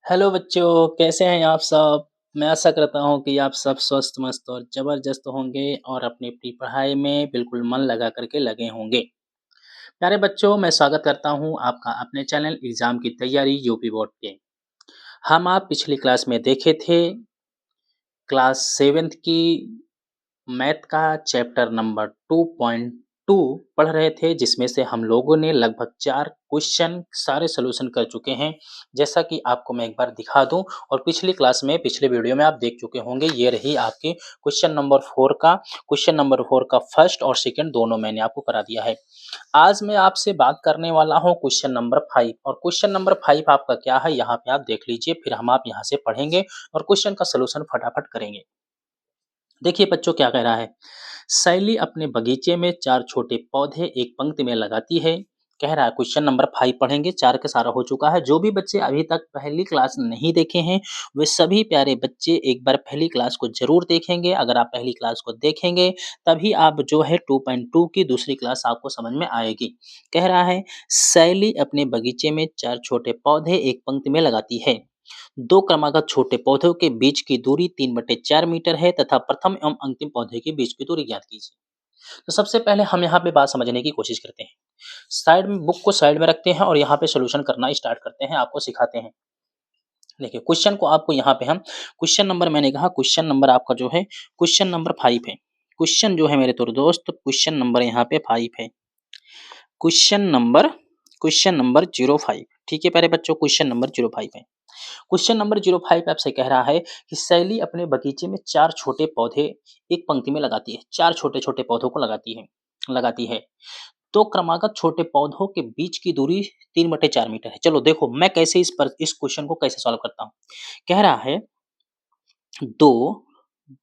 Hello बच्चों, कैसे हैं आप सब? मैं आशा करता हूँ कि आप सब स्वस्थ, मस्त और ज़बरदस्त होंगे और अपनी-अपनी पढ़ाई में बिल्कुल मन लगा कर के लगे होंगे। प्यारे बच्चों, मैं स्वागत करता हूँ आपका अपने चैनल एग्ज़ाम की तैयारी यूपी बोर्ड के। हम आप पिछली क्लास में देखे थे, क्लास 7th की मैथ का चैप्टर नंबर 2.2 पढ़ रहे थे, जिसमें से हम लोगों ने लगभग 4 क्वेश्चन सारे सॉल्यूशन कर चुके हैं। जैसा कि आपको मैं एक बार दिखा दूँ और पिछली क्लास में पिछले वीडियो में आप देख चुके होंगे, ये रही आपकी क्वेश्चन नंबर 4 का फर्स्ट और सेकंड दोनों मैंने आपको करा दिया है। आज मैं आपसे बात करने वाला हूँ क्वेश्चन नंबर 5 और क्वेश्चन नंबर 5 आपका क्या है, यहाँ पे आप देख लीजिए, फिर हम आप यहाँ से पढ़ेंगे और क्वेश्चन का सॉल्यूशन फटाफट करेंगे। देखिए बच्चों क्या कह रहा है, शैली अपने बगीचे में 4 छोटे पौधे एक पंक्ति में लगाती है। कह रहा है क्वेश्चन नंबर 5 पढ़ेंगे, 4 का सारा हो चुका है। जो भी बच्चे अभी तक पहली क्लास नहीं देखे हैं, वे सभी प्यारे बच्चे एक बार पहली क्लास को ज़रूर देखेंगे। अगर आप पहली क्लास को देखेंगे, तभी आप जो है 2.2 की दूसरी क्लास आपको समझ में आएगी। कह रहा है, शैली अपने बगीचे में 4 छोटे पौधे एक पंक्ति में लगाती है। 2 क्रमागत छोटे पौधों के बीच की दूरी 3/4 मीटर है तथा प्रथम एवं अंतिम पौधे के बीच की दूरी ज्ञात कीजिए। तो सबसे पहले हम यहाँ पे बात समझने की कोशिश करते हैं। साइड में बुक को साइड में रखते हैं और यहाँ पे सॉल्यूशन करना स्टार्ट करते हैं, आपको सिखाते हैं। देखिए क्वेश्चन को आपको यहाँ पे हम क्वेश्चन नंबर मैंने कहा क्वेश्चन नंबर आपका जो है क्वेश्चन नंबर 5 है। क्वेश्चन जो है मेरे तो दोस्त क्वेश्चन नंबर यहाँ पे 5 है। क्वेश्चन नंबर 05 ठीक है प्यारे बच्चों, क्वेश्चन नंबर 05 है। क्वेश्चन नंबर 05 आपसे कह रहा है कि शैली अपने बगीचे में 4 छोटे पौधे एक पंक्ति में लगाती है। 4 छोटे-छोटे पौधों को लगाती है। तो क्रमागत छोटे पौधों के बीच की दूरी 3/4 मीटर है। चलो देखो मैं कैसे इस क्वेश्चन को कैसे सॉल्व करता हूँ। कह रहा है 2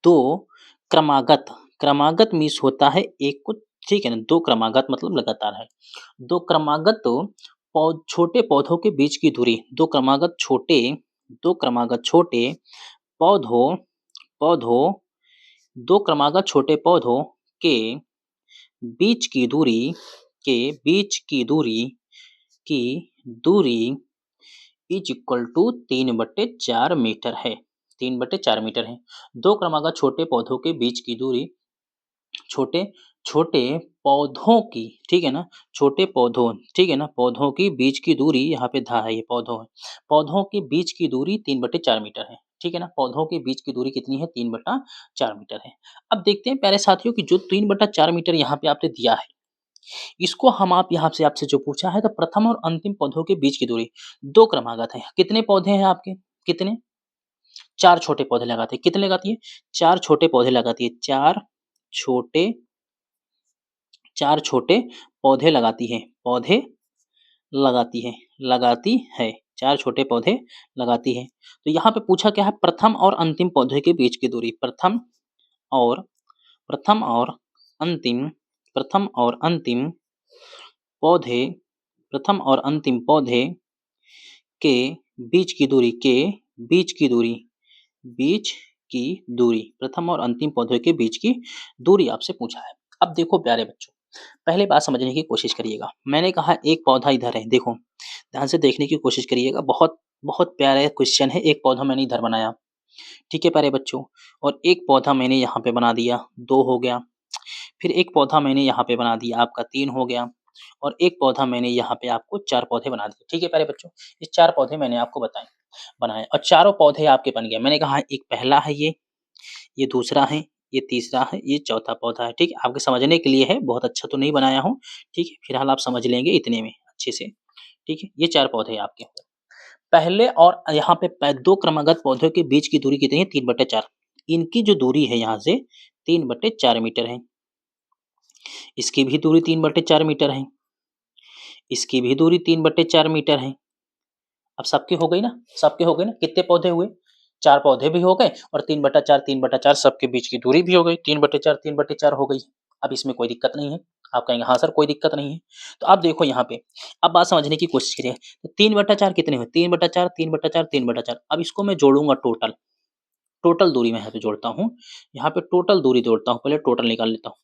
2 क्रमागत क्रमागत मीन्स होता है एक को, ठीक है ना? 2 क्रमागत मतलब लगातार है। 2 क्रमागत छोटे पौधों के बीच की दूरी 2 क्रमागत छोटे पौधों पौधों 2 क्रमागत छोटे पौधों के बीच की दूरी के बीच की दूरी इज इक्वल टू 3/4 मीटर है। 3/4 मीटर है। 2 क्रमागत छोटे पौधों के बीच की दूरी छोटे छोटे पौधों की, ठीक है ना? छोटे पौधों, ठीक है ना? पौधों की बीच की दूरी यहाँ पे धा है, ये पौधों है। पौधों के बीच की दूरी 3/4 मीटर है, ठीक है ना? पौधों के बीच की दूरी कितनी है? 3/4 मीटर है। अब देखते हैं प्यारे साथियों कि जो 3/4 मीटर यहाँ पे आपने दिया है, इसको हम आप यहाँ से आपसे जो पूछा है, तो प्रथम और अंतिम पौधों के बीच की दूरी 2 क्रमागत है। कितने पौधे हैं आपके? कितने? 4 छोटे पौधे लगाते हैं। कितने लगाती है? 4 छोटे पौधे लगाती है। छोटे 4 छोटे पौधे लगाती है। पौधे लगाती है। 4 छोटे पौधे लगाती है। तो यहाँ पे पूछा क्या है? प्रथम और अंतिम पौधे के बीच की दूरी। और प्रथम और अंतिम प्रथम और अंतिम पौधे प्रथम और अंतिम पौधे के बीच की दूरी बीच की दूरी प्रथम और अंतिम पौधे के बीच की दूरी आपसे पूछा है। अब देखो प्यारे बच्चों, पहले बात समझने की कोशिश करिएगा। मैंने कहा एक पौधा इधर है, देखो ध्यान से देखने की कोशिश करिएगा। बहुत बहुत प्यारा क्वेश्चन है। एक पौधा मैंने इधर बनाया, ठीक है प्यारे बच्चों, और एक पौधा मैंने यहाँ पे बना दिया, 2 हो गया। फिर एक पौधा मैंने यहाँ पे बना दिया, आपका 3 हो गया, और एक पौधा मैंने यहाँ पे आपको 4 पौधे बना दिए, ठीक है प्यारे बच्चों। ये 4 पौधे मैंने आपको बनाए और चारों पौधे आपके बन गए। मैंने कहा एक पहला है ये दूसरा है, ये तीसरा है, ये चौथा पौधा है, ठीक है? आपके समझने के लिए है, बहुत अच्छा तो नहीं बनाया हूँ, ठीक है? फिलहाल आप समझ लेंगे इतने में अच्छे से, ठीक है? ये 4 पौधे आपके हो गए। पहले और यहाँ पे 2 क्रमागत पौधों के बीच की दूरी कितनी है? 3/4। इनकी जो दूरी है यहाँ से 3/4 मीटर है। इसकी भी दूरी 3/4 मीटर है। इसकी भी दूरी 3/4 मीटर है। अब सबकी हो गई ना? सबके हो गए ना? कितने पौधे हुए? 4 पौधे भी हो गए और 3/4 सबके बीच की दूरी भी हो गई। 3/4 हो गई। अब इसमें कोई दिक्कत नहीं है। आप कहेंगे हाँ सर कोई दिक्कत नहीं है। तो अब देखो यहाँ पे, अब बात समझने की कोशिश करिए। तो 3/4 कितने हुए? 3/4 अब इसको मैं जोड़ूँगा टोटल। टोटल दूरी मैं यहाँ पे जोड़ता हूँ। यहाँ पे टोटल दूरी जोड़ता हूँ। पहले टोटल निकाल लेता हूँ।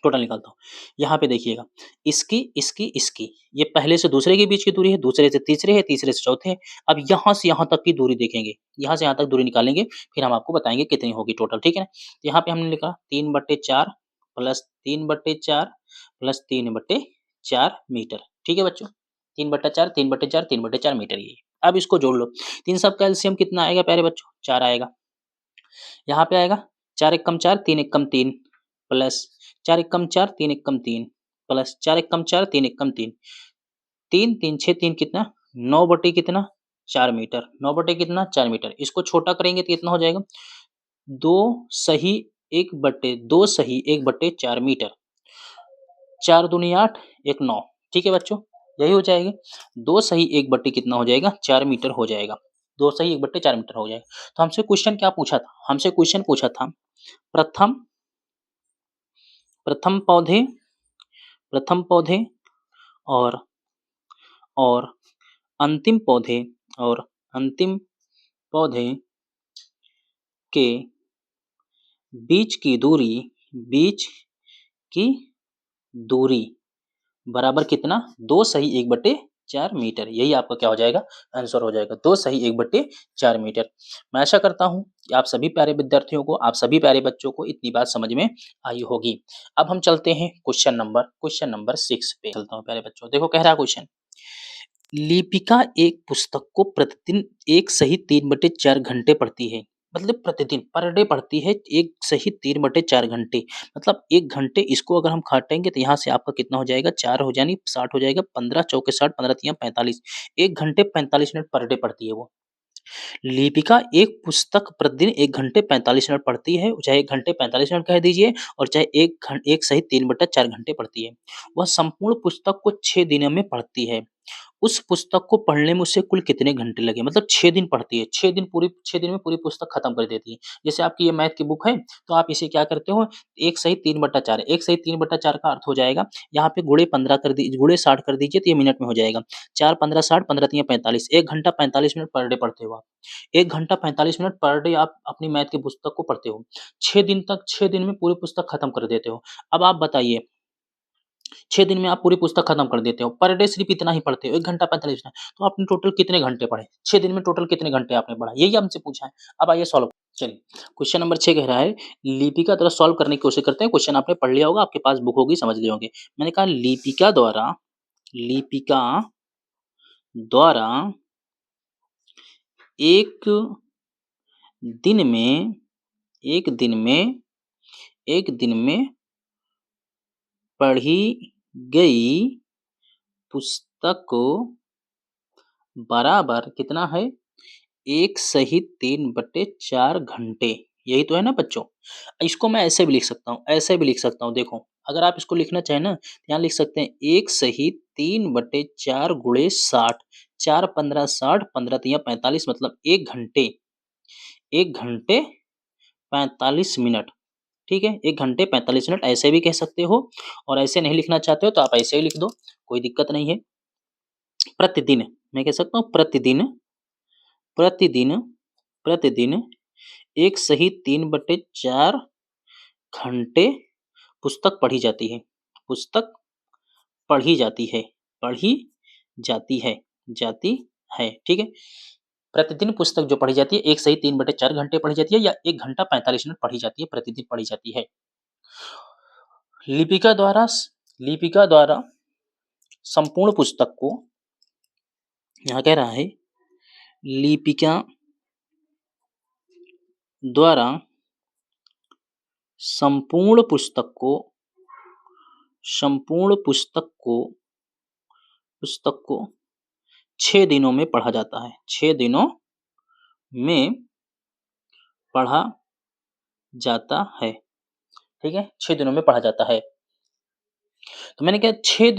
टोटल निकालता हूँ। यहाँ पे देखिएगा, इसकी, ये पहले से दूसरे के बीच की दूरी है, दूसरे से तीसरे है, तीसरे से चौथे है। अब यहाँ से यहाँ तक की दूरी देखेंगे, यहाँ से यहाँ तक दूरी निकालेंगे, फिर हम आपको बताएँगे कितनी होगी टोटल, ठीक है ना? तो यहाँ पे हमने लिखा 3/4 प्लस 3/4 प्लस 3/4 मीटर, ठीक है बच्चों? 3/4, 3/4, 3/4 मीटर ये। अब इसको जोड़ लो, तो इन सब का एलसीएम कितना आएगा प्यारे बच्चों? 4 आएगा। यहाँ पे आएगा 4 एकम 4, 3 एकम 3 प्लस 4 एकम 4, 3 एकम 3 प्लस 4 एकम 4, 3 एकम 3, 3 3 6 3 कितना 9 बटे कितना 4 मीटर, 9 बटे कितना 4 मीटर। इसको छोटा करेंगे तो कितना हो जाएगा 2 सही 1 बटे 2 सही 1 बटे 4 मीटर। 4 दूनी 8 1 9, ठीक है बच्चों, यही हो जाएगी 2 सही 1 बटे कितना हो जाएगा 4 मीटर हो जाएगा। 2 सही 1 बटे 4 मीटर हो जाएगा। तो हमसे क्वेश्चन क्या पूछा था? हमसे क्वेश्चन पूछा था प्रथम प्रथम पौधे प्रथम पौधे और और अंतिम पौधे और अंतिम पौधे के बीच की दूरी बीच की दूरी बराबर कितना 2 सही 1 बटे 4 मीटर। यही आपका क्या हो जाएगा आंसर हो जाएगा 2 सही 1 बटे 4 मीटर। मैं आशा करता हूँ कि आप सभी प्यारे विद्यार्थियों को, आप सभी प्यारे बच्चों को इतनी बात समझ में आई होगी। अब हम चलते हैं क्वेश्चन नंबर 6 पे चलता हूँ प्यारे बच्चों। देखो कह रहा क्वेश्चन, लिपिका एक पुस्तक को प्रतिदिन 1 सही 3/4 घंटे पढ़ती है। मतलब प्रतिदिन पर डे पढ़ती है 1 सही 3/4 घंटे। मतलब 1 घंटे इसको अगर हम काटेंगे तो यहाँ से आपका कितना हो जाएगा 4 हो यानी 60 हो जाएगा, 15 चौके 60, 15 तिया 45, 1 घंटे 45 मिनट पर डे पढ़ती है वो। लिपिका एक पुस्तक प्रतिदिन 1 घंटे 45 मिनट पढ़ती है, चाहे 1 घंटे 45 मिनट कह दीजिए और चाहे 1 सही 3/4 घंटे पढ़ती है। वह संपूर्ण पुस्तक को 6 दिनों में पढ़ती है। उस पुस्तक को पढ़ने में उसे कुल कितने घंटे लगे? मतलब 6 दिन पढ़ती है, 6 दिन में पूरी पुस्तक खत्म कर देती है। जैसे आपकी ये मैथ की बुक है, तो आप इसे क्या करते हो 1 सही 3/4, 1 सही 3/4 का अर्थ हो जाएगा, यहाँ पे गुणे 15 कर दी गुणे 60 कर दीजिए तो ये मिनट में हो जाएगा। 4 15 60, 15 तिया 45, 1 घंटा 45 मिनट पर डे पढ़ते हो आप। 1 घंटा 45 मिनट पर डे आप अपनी मैथ की पुस्तक को पढ़ते हो। 6 दिन में पूरी पुस्तक खत्म कर देते हो। अब आप बताइए 6 दिन में आप पूरी पुस्तक खत्म कर देते हो। पर डे सिर्फ इतना ही पढ़ते हो, 1 घंटा 45 मिनट। तो आपने टोटल कितने घंटे पढ़े? 6 दिन में टोटल कितने घंटे आपने पढ़ा? यही हमसे पूछा है। अब आइए सॉल्व चलिए, क्वेश्चन नंबर 6 कह रहा है, लिपिका द्वारा सॉल्व करने की कोशिश करते हैं। क्वेश्चन आपने पढ़ लिया होगा, आपके पास बुक होगी, समझ लिए होंगे। मैंने कहा लिपिका द्वारा एक दिन में एक दिन में एक दिन में पढ़ी गई पुस्तक को बराबर कितना है 1 सही 3/4 घंटे। यही तो है ना बच्चों? इसको मैं ऐसे भी लिख सकता हूँ, ऐसे भी लिख सकता हूँ। देखो अगर आप इसको लिखना चाहें ना तो यहाँ लिख सकते हैं 1 सही 3/4 गुणे 60, 4 15 60, 15 तिया 45, मतलब 1 घंटे 45 मिनट। ठीक है, 1 घंटे 45 मिनट ऐसे भी कह सकते हो, और ऐसे नहीं लिखना चाहते हो तो आप ऐसे ही लिख दो, कोई दिक्कत नहीं है। प्रतिदिन मैं कह सकता हूँ प्रतिदिन प्रतिदिन 1 सही 3/4 घंटे पुस्तक पढ़ी जाती है। पुस्तक पढ़ी जाती है, पढ़ी जाती है, जाती है, ठीक है। प्रतिदिन पुस्तक जो पढ़ी जाती है 1 सही 3/4 घंटे पढ़ी जाती है, या 1 घंटा 45 मिनट पढ़ी जाती है, प्रतिदिन पढ़ी जाती है। लिपिका द्वारा लिपिका द्वारा संपूर्ण पुस्तक को, यहाँ कह रहा है लिपिका द्वारा संपूर्ण पुस्तक को 6 दिनों में पढ़ा जाता है। 6 दिनों में पढ़ा जाता है, ठीक है, 6 दिनों में पढ़ा जाता है। तो मैंने कहा 6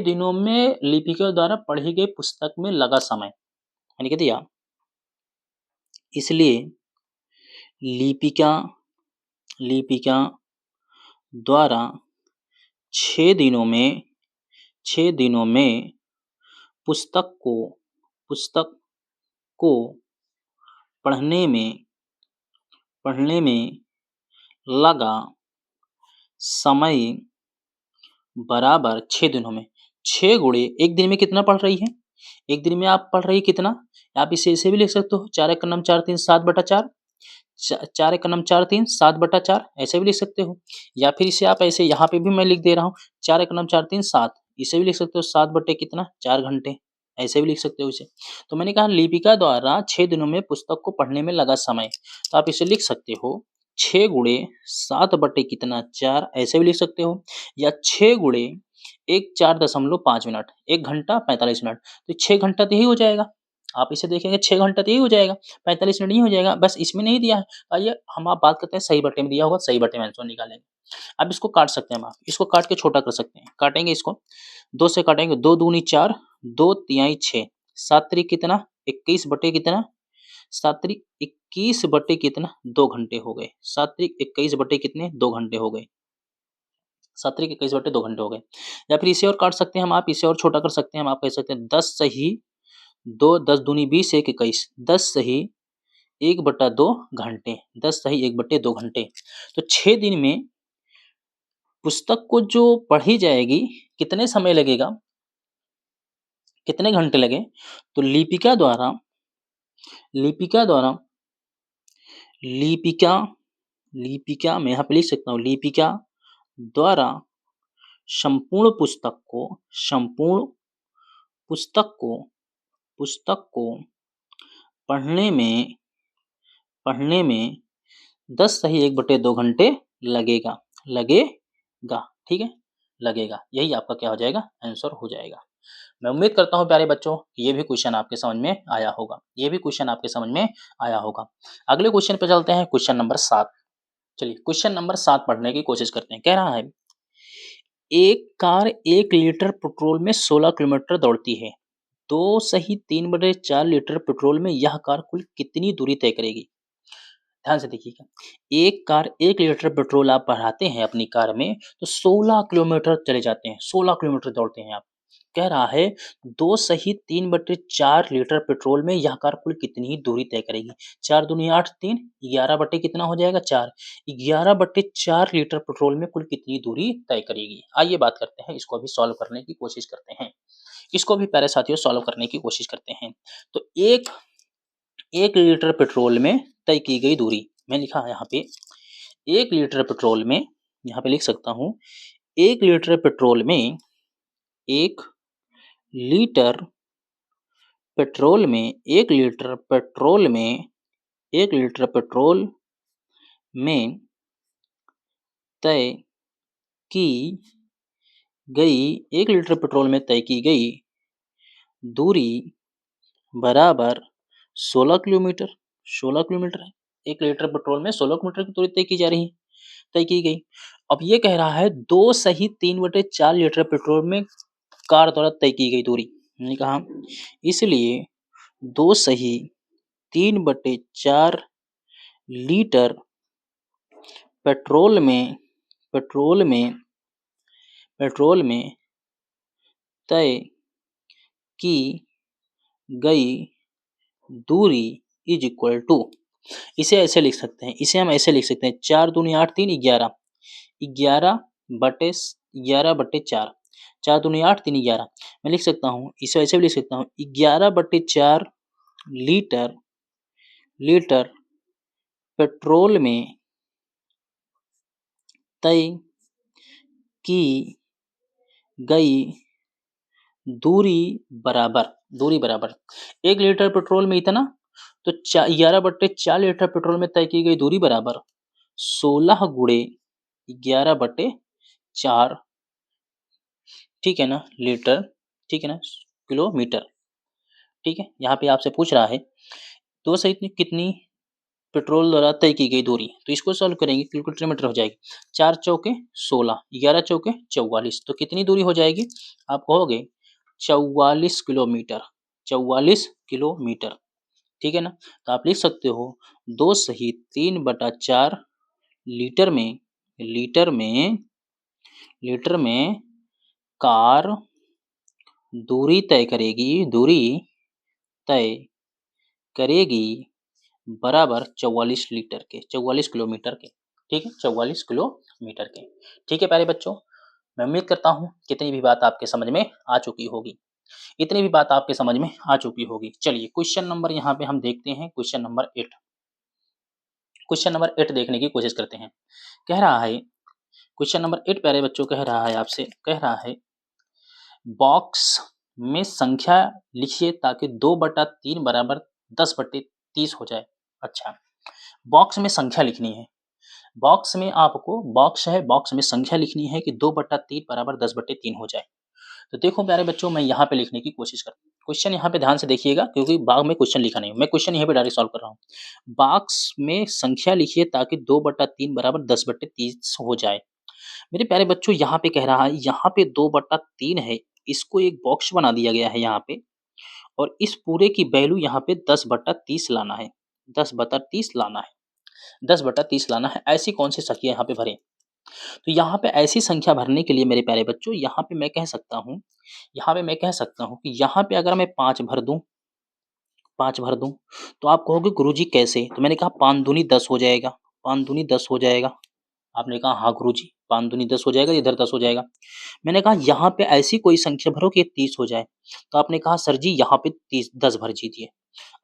दिनों में लिपिका द्वारा पढ़ी गई पुस्तक में लगा समय मैंने कह दिया, इसलिए लिपिका द्वारा 6 दिनों में पुस्तक को पढ़ने में लगा समय बराबर 6 दिनों में। 6 गुणे 1 दिन में कितना पढ़ रही है? 1 दिन में आप पढ़ रही है कितना? आप इसे ऐसे भी लिख सकते हो 4 एकम 4 3 7/4 4 एकम 4 3 7/4 ऐसे भी लिख सकते हो। या फिर इसे आप ऐसे यहाँ पे भी मैं लिख दे रहा हूँ 4 एकम 4 3 7 इसे भी लिख सकते हो 7 बटे कितना 4 घंटे ऐसे भी लिख सकते हो इसे। तो मैंने कहा लिपिका द्वारा 6 दिनों में पुस्तक को पढ़ने में लगा समय, तो आप इसे लिख सकते हो 6 गुणे 7 बटे कितना 4 ऐसे भी लिख सकते हो, या 6 गुणे 1 4.5 मिनट 1 घंटा 45 मिनट, तो 6 घंटा तो यही हो जाएगा। आप इसे देखेंगे 6 घंटा तो यही हो जाएगा, 45 मिनट नहीं हो जाएगा, बस इसमें नहीं दिया है। आइए हम आप बात करते हैं सही बटे में दिया होगा, सही बटे में आंसर निकालेंगे। अब इसको काट सकते हैं हम, आप इसको काट के छोटा कर सकते हैं। काटेंगे इसको 2 से काटेंगे, 2 दूनी 4 2 तिहाई 6 7 त्रिक कितना 21 बटे कितना 7 त्रिक 21 बटे कितना 2 घंटे हो गए। 7 त्रिक 21 बटे कितने 2 घंटे हो गए। 7 त्रिक 21 बटे 2 घंटे हो गए। या फिर इसे और काट सकते हैं हम, आप इसे और छोटा कर सकते हैं हम, आप कह सकते हैं 10 सही 2 10 दूनी 20 1 21 10 सही 1/2 घंटे 10 सही 1/2 घंटे। तो 6 दिन में पुस्तक को जो पढ़ी जाएगी कितने समय लगेगा, कितने घंटे लगे? तो लिपिका द्वारा लिपिका लिपिका मैं यहाँ पे लिख सकता हूँ लिपिका द्वारा संपूर्ण पुस्तक को पुस्तक को पढ़ने में 10 सही 1/2 घंटे लगेगा लगेगा ठीक है, लगेगा। यही आपका क्या हो जाएगा आंसर हो जाएगा। मैं उम्मीद करता हूँ प्यारे बच्चों ये भी क्वेश्चन आपके समझ में आया होगा, ये भी क्वेश्चन आपके समझ में आया होगा। अगले क्वेश्चन पे चलते हैं, क्वेश्चन नंबर 7। चलिए क्वेश्चन नंबर 7 पढ़ने की कोशिश करते हैं। कह रहा है एक कार 1 लीटर पेट्रोल में 16 किलोमीटर दौड़ती है। 2 सही 3/4 लीटर पेट्रोल में यह कार कुल कितनी दूरी तय करेगी? ध्यान से देखिएगा, एक कार 1 लीटर पेट्रोल आप भराते हैं अपनी कार में तो 16 किलोमीटर चले जाते हैं, 16 किलोमीटर दौड़ते हैं आप। कह रहा है 2 सही 3/4 लीटर पेट्रोल में यह कार कुल कितनी दूरी तय करेगी? 4 दूनी 8 3 11 बटे कितना हो जाएगा 4 11/4 लीटर पेट्रोल में कुल कितनी दूरी तय करेगी? आइए बात करते हैं, इसको अभी सॉल्व करने की कोशिश करते हैं। इसको भी प्यारे साथियों सॉल्व करने की कोशिश करते हैं। तो 1 लीटर पेट्रोल में तय की गई दूरी, मैं लिखा है यहाँ पे 1 लीटर पेट्रोल में, यहाँ पे लिख सकता हूँ 1 लीटर पेट्रोल में 1 लीटर पेट्रोल में 1 लीटर पेट्रोल में 1 लीटर पेट्रोल में तय की गई 1 लीटर पेट्रोल में तय की गई दूरी बराबर 16 किलोमीटर 16 किलोमीटर है। 1 लीटर पेट्रोल में 16 किलोमीटर की दूरी तय की जा रही है, तय की गई। अब ये कह रहा है 2 सही 3/4 लीटर पेट्रोल में कार द्वारा तय की गई दूरी। मैंने कहा इसलिए 2 सही 3/4 लीटर पेट्रोल में पेट्रोल में पेट्रोल में तय की गई दूरी इज इक्वल टू, इसे ऐसे लिख सकते हैं, इसे हम ऐसे लिख सकते हैं 4 दूनी 8 3 11 11/4 4 दूनी 8 3 11 मैं लिख सकता हूँ, इसे ऐसे भी लिख सकता हूँ 11/4 लीटर लीटर पेट्रोल में तय की गई दूरी बराबर 1 लीटर पेट्रोल में इतना, तो 11/4 लीटर पेट्रोल में तय की गई दूरी बराबर 16 गुणे 11/4 ठीक है ना लीटर, ठीक है ना किलोमीटर। ठीक है, यहाँ पे आपसे पूछ रहा है 2 सही कितनी पेट्रोल द्वारा तय की गई दूरी, तो इसको सॉल्व करेंगे किलोमीटर हो जाएगी 4 चौके 16 11 चौके 44, तो कितनी दूरी हो जाएगी आप कहोगे 44 किलोमीटर 44 किलोमीटर। ठीक है ना, तो आप लिख सकते हो 2 सही 3/4 लीटर में लीटर में लीटर में कार दूरी तय करेगी बराबर 44 लीटर के 44 किलोमीटर के। ठीक है 44 किलोमीटर मीटर के। ठीक है प्यारे बच्चों, मैं उम्मीद करता हूँ कितनी भी बात आपके समझ में आ चुकी होगी। इतनी भी बात आपके समझ में आ चुकी होगी। चलिए क्वेश्चन नंबर यहाँ पे हम देखते हैं, क्वेश्चन नंबर 8। क्वेश्चन नंबर 8 देखने की कोशिश करते हैं। कह रहा है क्वेश्चन नंबर 8 प्यारे बच्चों, कह रहा है आपसे, कह रहा है बॉक्स में संख्या लिखिए ताकि 2/3 बराबर 10/30 हो जाए। अच्छा, बॉक्स में संख्या लिखनी है। बॉक्स में आपको बॉक्स है, बॉक्स में संख्या लिखनी है कि 2/3 बराबर 10/3 हो जाए। तो देखो प्यारे बच्चों, मैं यहाँ पे लिखने की कोशिश करता हूँ। क्वेश्चन यहाँ पे ध्यान से देखिएगा क्योंकि बाग में क्वेश्चन लिखा नहीं है। मैं क्वेश्चन यहाँ पे डायरेक्ट सॉल्व कर रहा हूँ। बॉक्स में संख्या लिखिए ताकि 2/3 बराबर 10/30 हो जाए। मेरे प्यारे बच्चों, यहाँ पे कह रहा है, यहाँ पे 2/3 है, इसको एक बॉक्स बना दिया गया है यहाँ पे, और इस पूरे की वैल्यू यहाँ पे 10/30 लाना है। 10/30 लाना है, 10/30 लाना है। ऐसी कौन सी संख्या यहाँ पे भरें? तो यहाँ पे ऐसी संख्या भरने के लिए मेरे प्यारे बच्चों, यहाँ पे मैं कह सकता हूँ, यहाँ पे मैं कह सकता हूँ कि यहाँ पे अगर मैं 5 भर दूँ, 5 भर दूँ, तो आप कहोगे गुरुजी कैसे? तो मैंने कहा 5 दूनी 10 हो जाएगा, 5 दूनी 10 हो जाएगा। आपने कहा हाँ गुरुजी, 5 दूनी 10 हो जाएगा, इधर 10 हो जाएगा। मैंने कहा यहाँ पे ऐसी कोई संख्या भरो कि ये 30 हो जाए। तो आपने कहा सर जी यहाँ पे 30 10 भर दीजिए।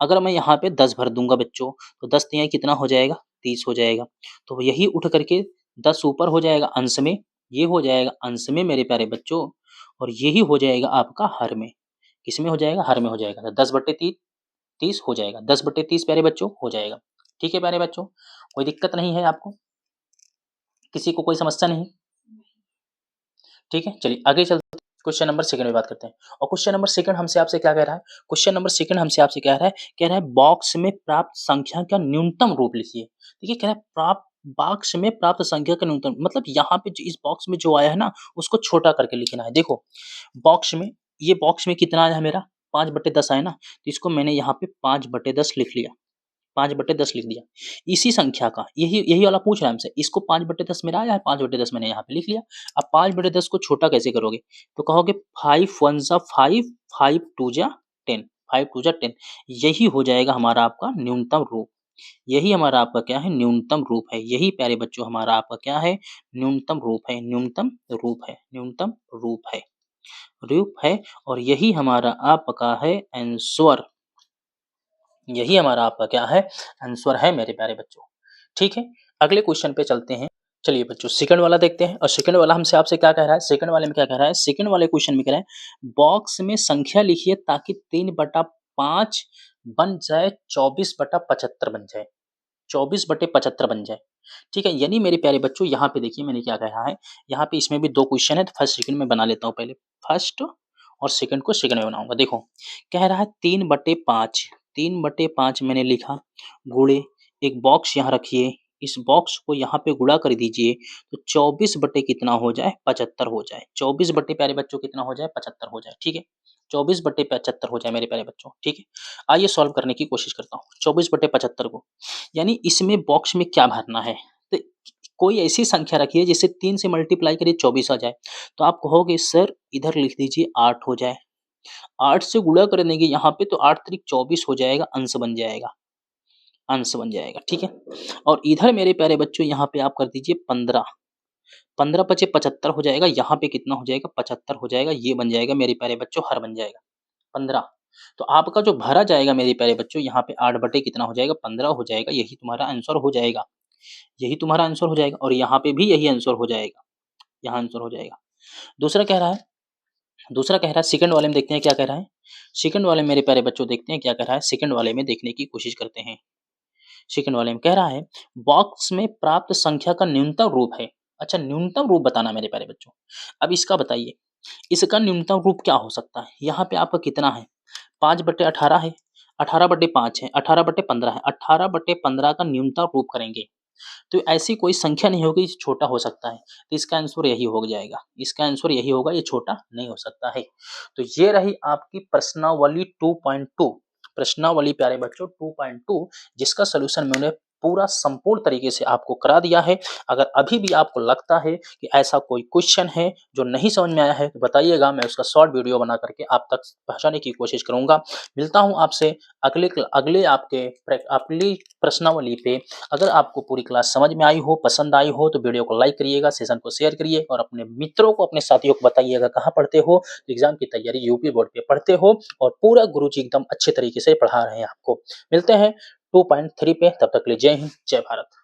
अगर मैं यहाँ पे 10 भर दूंगा बच्चों, तो 10 तियाँ कितना हो जाएगा? 30 हो जाएगा। तो यही उठ करके 10 ऊपर हो जाएगा अंश में, ये हो जाएगा अंश में मेरे प्यारे बच्चों, और यही हो जाएगा आपका हर में। किसमें हो जाएगा? हर में हो जाएगा। तो 10/30 हो जाएगा, 10/30 प्यारे बच्चों हो जाएगा। ठीक है प्यारे बच्चों, कोई दिक्कत नहीं है आपको? किसी को कोई समस्या नहीं? ठीक है, चलिए आगे चलते हैं। क्वेश्चन नंबर 2 में बात करते हैं, और क्वेश्चन नंबर 2 हमसे आपसे क्या कह रहा है? क्वेश्चन नंबर 2 हमसे आपसे कह रहा है बॉक्स में प्राप्त संख्या का न्यूनतम रूप लिखिए। देखिए कह रहा है प्राप्त, बॉक्स में प्राप्त संख्या का न्यूनतम मतलब यहाँ पे इस बॉक्स में जो आया है ना, उसको छोटा करके लिखना है। देखो बॉक्स में, ये बॉक्स में कितना आया है मेरा? 5/10 आया ना, तो इसको मैंने यहाँ पे 5/10 लिख लिया, 5/10 लिख दिया। इसी संख्या का यही यही वाला पूछ रहा है हमसे, इसको 5/10 मेरा आया है, 5/10 मैंने यहाँ पे लिख लिया। अब 5/10 को छोटा कैसे करोगे? तो कहोगे 5 1 जा 5, 5 2 जा 10, 5 2 जा 10। यही हो जाएगा हमारा आपका न्यूनतम रूप। यही हमारा आपका क्या है? न्यूनतम रूप है। यही प्यारे बच्चों हमारा आपका क्या है? न्यूनतम रूप है, न्यूनतम रूप है, न्यूनतम रूप है, रूप है, और यही हमारा आपका है आंसर। यही हमारा आपका क्या है? आंसर है मेरे प्यारे बच्चों। ठीक है, अगले क्वेश्चन पे चलते हैं। चलिए बच्चों सेकंड वाला देखते हैं, और सेकंड वाला हमसे आपसे क्या कह रहा है? सेकंड वाले में क्या कह रहा है? सेकंड वाले क्वेश्चन में कह रहा है बॉक्स में संख्या लिखिए ताकि 3/5 बन जाए 24/75 बन जाए, 24/75 बन जाए। ठीक है, यानी मेरे प्यारे बच्चों यहाँ पे देखिए मैंने क्या कहा है, यहाँ पे इसमें भी 2 क्वेश्चन है, तो फर्स्ट सेकंड में बना लेता हूँ पहले। फर्स्ट और सेकंड को सेकंड में बनाऊंगा। देखो कह रहा है 3/5, 3/5 मैंने लिखा, गुणे एक बॉक्स यहाँ रखिए, इस बॉक्स को यहाँ पे गुणा कर दीजिए, तो 24 बटे कितना हो जाए? 75 हो जाए। 24 बटे प्यारे बच्चों कितना हो जाए? 75 हो जाए। ठीक है, 24/75 हो जाए मेरे प्यारे बच्चों। ठीक है, आइए सॉल्व करने की कोशिश करता हूँ 24/75 को। यानी इसमें बॉक्स में क्या भरना है? तो कोई ऐसी संख्या रखिए जिसे 3 से मल्टीप्लाई करिए 24 आ जाए। तो आप कहोगे सर इधर लिख दीजिए 8 हो जाए। 8 से गुणा कर देंगे यहाँ पे, तो 8 त्रिक 24 हो जाएगा, अंश बन जाएगा, अंश बन जाएगा। ठीक है, और इधर मेरे प्यारे बच्चों यहाँ पे आप कर दीजिए 15, 15 पचे 75 हो जाएगा, यहाँ पे कितना हो जाएगा? 75 हो जाएगा, ये बन जाएगा मेरे प्यारे बच्चों हर बन जाएगा 15। तो आपका जो भरा जाएगा मेरे प्यारे बच्चों, यहाँ पे 8 बटे कितना हो जाएगा? 15 हो जाएगा। यही तुम्हारा आंसर हो जाएगा, यही तुम्हारा आंसर हो जाएगा, और यहाँ पे भी यही आंसर हो जाएगा, यहाँ आंसर हो जाएगा। दूसरा कह रहा है, दूसरा कह रहा है सेकंड वाले में देखते हैं क्या कह रहा है। सेकंड वाले में मेरे प्यारे बच्चों देखते हैं क्या कह रहा है, सेकंड वाले में देखने की कोशिश करते हैं। सेकंड वाले में कह रहा है बॉक्स में प्राप्त संख्या का न्यूनतम रूप है। अच्छा, न्यूनतम रूप बताना मेरे प्यारे बच्चों। अब इसका बताइए, इसका न्यूनतम रूप क्या हो सकता है? यहाँ पे आपका कितना है? 5/18 है, 18/5 है, 18/15 है, 18/15 का न्यूनतम रूप करेंगे, तो ऐसी कोई संख्या नहीं होगी जो छोटा हो सकता है। तो इसका आंसर यही हो जाएगा, इसका आंसर यही होगा, ये छोटा नहीं हो सकता है। तो ये रही आपकी प्रश्नावली 2.2, प्रश्नावली प्यारे बच्चों 2.2, जिसका सलूशन मैंने पूरा संपूर्ण तरीके से आपको करा दिया है। अगर अभी भी आपको लगता है कि ऐसा कोई क्वेश्चन है जो नहीं समझ में आया है तो बताइएगा, मैं उसका शॉर्ट वीडियो बना करके आप तक पहुँचाने की कोशिश करूँगा। मिलता हूँ आपसे अगले अगली प्रश्नावली पे। अगर आपको पूरी क्लास समझ में आई हो, पसंद आई हो तो वीडियो को लाइक करिएगा, सेशन को शेयर करिए और अपने मित्रों को, अपने साथियों को बताइएगा कहाँ पढ़ते हो, एग्ज़ाम की तैयारी यूपी बोर्ड पे पढ़ते हो और पूरा गुरुजी एकदम अच्छे तरीके से पढ़ा रहे हैं आपको। मिलते हैं 2.3 पे, तब तक के लिए जय हिंद, जय भारत।